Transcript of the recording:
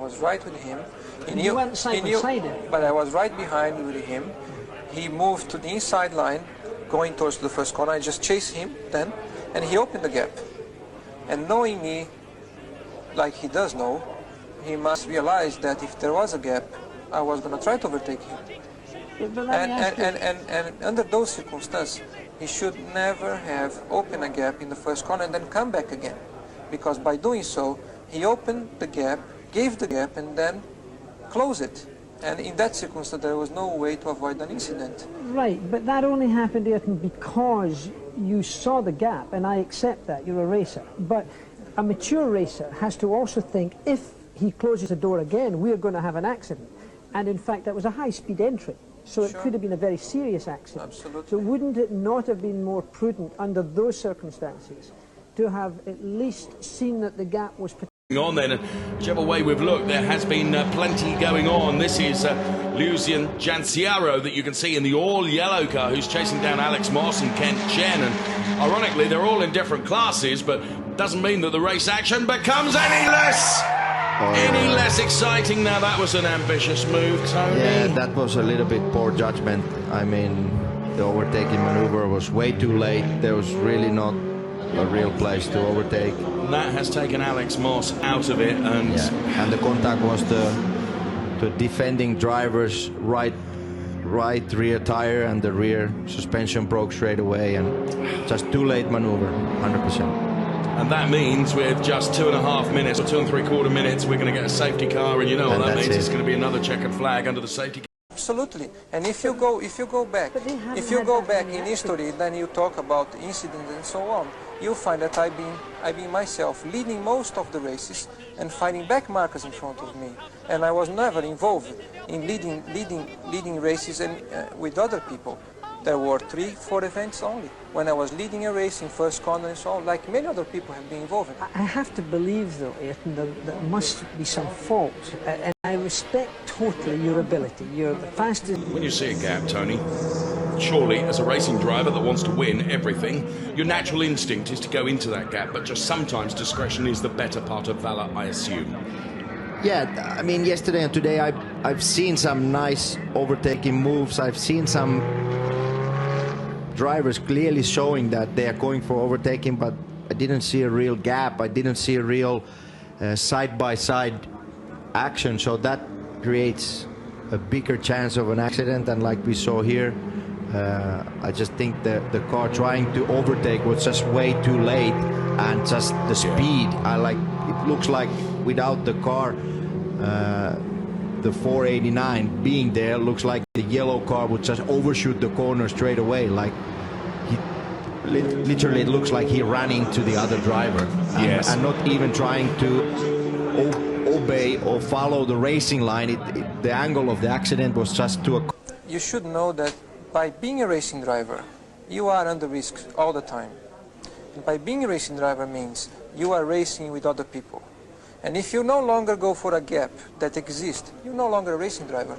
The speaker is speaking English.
was right with him. You went side by side. But I was right behind with him. He moved to the inside line, going towards the first corner. I just chased him then, and he opened the gap. And knowing me, like he does know, he must realize that if there was a gap, I was going to try to overtake him. And under those circumstances, he should never have opened a gap in the first corner and then come back again. Because by doing so, he opened the gap, gave the gap, and then closed it. And in that circumstance, there was no way to avoid an incident. Right, but that only happened, Ayrton, because you saw the gap, and I accept that, you're a racer. But a mature racer has to also think, if he closes the door again, we're going to have an accident. And in fact, that was a high-speed entry. So it could have been a very serious accident. Absolutely. So wouldn't it not have been more prudent under those circumstances to have at least seen that the gap was on then, and whichever way we've looked, there has been plenty going on. This is Lucian Janciaro that you can see in the all-yellow car, who's chasing down Alex Moss and Kent Chen, and ironically they're all in different classes, but doesn't mean that the race action becomes any less exciting. Now that was an ambitious move, Tony. Yeah, that was a little bit poor judgment. I mean, the overtaking maneuver was way too late. There was really not a real place to overtake. That has taken Alex Moss out of it, and the contact was the defending driver's right rear tire, and the rear suspension broke straight away, and just too late maneuver, 100%. And that means with just 2.5 minutes or 2 3/4 minutes, we're going to get a safety car, and you know what that means. It's going to be another checkered flag under the safety car. Absolutely. And if you go back in history, then you talk about incidents and so on, you'll find that I've been myself leading most of the races and finding back markers in front of me, and I was never involved in leading races and with other people. There were 3-4 events only when I was leading a race in first corner and so on, like many other people have been involved in. I have to believe, though, Ayrton, that there must be some fault, and I respect totally your ability. You're the fastest. When you see a gap, Tony, surely as a racing driver that wants to win everything, your natural instinct is to go into that gap, but just sometimes discretion is the better part of valor, I assume. Yeah, I mean, yesterday and today I've seen some nice overtaking moves. I've seen some drivers clearly showing that they are going for overtaking, but I didn't see a real gap. I didn't see a real side-by-side action, so that creates a bigger chance of an accident. And like we saw here, I just think the car trying to overtake was just way too late, and just the speed. It looks like without the car, the 489 being there, looks like the yellow car would just overshoot the corner straight away. Like literally, it looks like he ran into the other driver, and not even trying to obey or follow the racing line. The angle of the accident was just too. You should know that by being a racing driver, you are under risk all the time. And by being a racing driver means you are racing with other people. And if you no longer go for a gap that exists, you're no longer a racing driver.